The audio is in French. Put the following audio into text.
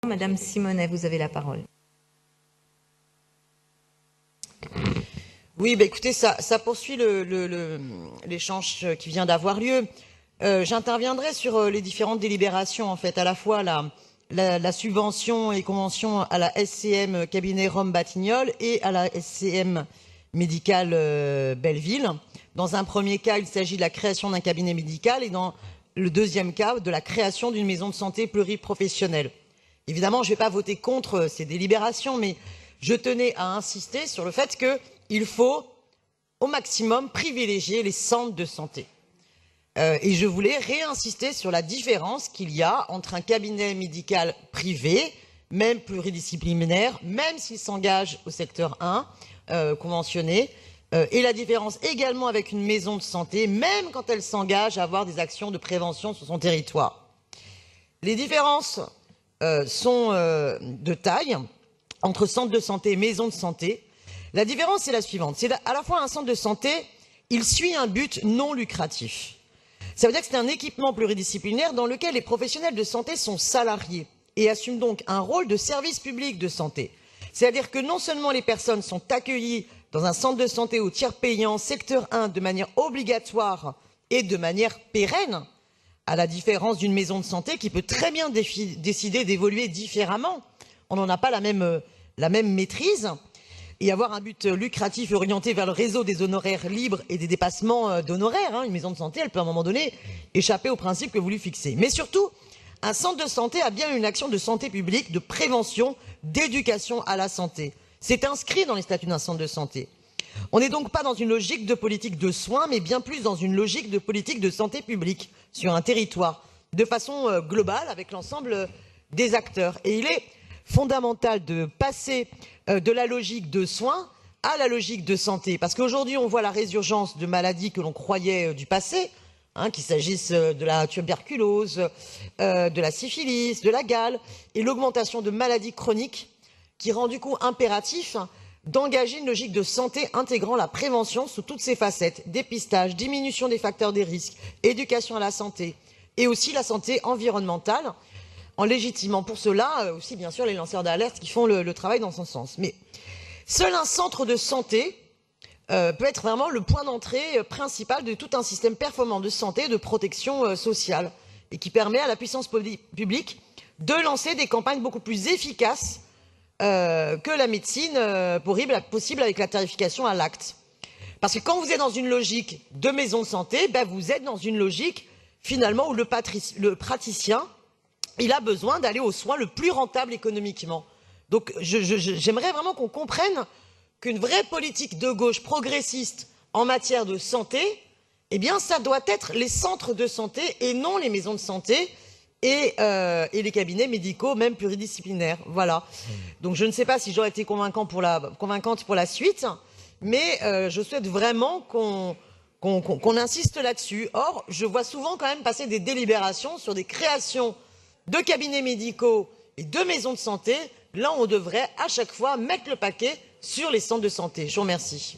Madame Simonet, vous avez la parole. Oui, écoutez, ça poursuit l'échange qui vient d'avoir lieu. J'interviendrai sur les différentes délibérations, en fait, à la fois la subvention et convention à la SCM cabinet Rome-Batignolles et à la SCM médicale Belleville. Dans un premier cas, il s'agit de la création d'un cabinet médical et dans le deuxième cas, de la création d'une maison de santé pluriprofessionnelle. Évidemment, je ne vais pas voter contre ces délibérations, mais je tenais à insister sur le fait qu'il faut au maximum privilégier les centres de santé. Et je voulais réinsister sur la différence qu'il y a entre un cabinet médical privé, même pluridisciplinaire, même s'il s'engage au secteur 1, conventionné, et la différence également avec une maison de santé, même quand elle s'engage à avoir des actions de prévention sur son territoire. Les différences sont de taille entre centre de santé et maison de santé. La différence est la suivante. C'est à la fois un centre de santé, il suit un but non lucratif. Ça veut dire que c'est un équipement pluridisciplinaire dans lequel les professionnels de santé sont salariés et assument donc un rôle de service public de santé. C'est-à-dire que non seulement les personnes sont accueillies dans un centre de santé au tiers payant, secteur 1, de manière obligatoire et de manière pérenne, à la différence d'une maison de santé qui peut très bien décider d'évoluer différemment. On n'en a pas la même maîtrise. Et avoir un but lucratif orienté vers le réseau des honoraires libres et des dépassements d'honoraires. Une maison de santé, elle peut à un moment donné échapper au principe que vous lui fixez. Mais surtout, un centre de santé a bien une action de santé publique, de prévention, d'éducation à la santé. C'est inscrit dans les statuts d'un centre de santé. On n'est donc pas dans une logique de politique de soins, mais bien plus dans une logique de politique de santé publique sur un territoire, de façon globale, avec l'ensemble des acteurs. Et il est fondamental de passer de la logique de soins à la logique de santé. Parce qu'aujourd'hui, on voit la résurgence de maladies que l'on croyait du passé, qu'il s'agisse de la tuberculose, de la syphilis, de la gale, et l'augmentation de maladies chroniques qui rend du coup impératif d'engager une logique de santé intégrant la prévention sous toutes ses facettes, dépistage, diminution des facteurs des risques, éducation à la santé, et aussi la santé environnementale, en légitimant pour cela aussi bien sûr les lanceurs d'alerte qui font le travail dans ce sens. Mais seul un centre de santé peut être vraiment le point d'entrée principal de tout un système performant de santé et de protection sociale, et qui permet à la puissance publique de lancer des campagnes beaucoup plus efficaces que la médecine possible avec la tarification à l'acte. Parce que quand vous êtes dans une logique de maison de santé, vous êtes dans une logique finalement où le praticien, il a besoin d'aller aux soins le plus rentable économiquement. Donc j'aimerais vraiment qu'on comprenne qu'une vraie politique de gauche progressiste en matière de santé, eh bien ça doit être les centres de santé et non les maisons de santé et les cabinets médicaux, même pluridisciplinaires. Voilà. Donc je ne sais pas si j'aurais été convaincante pour la suite, mais je souhaite vraiment qu'on insiste là-dessus. Or, je vois souvent quand même passer des délibérations sur des créations de cabinets médicaux et de maisons de santé. Là, on devrait à chaque fois mettre le paquet sur les centres de santé. Je vous remercie.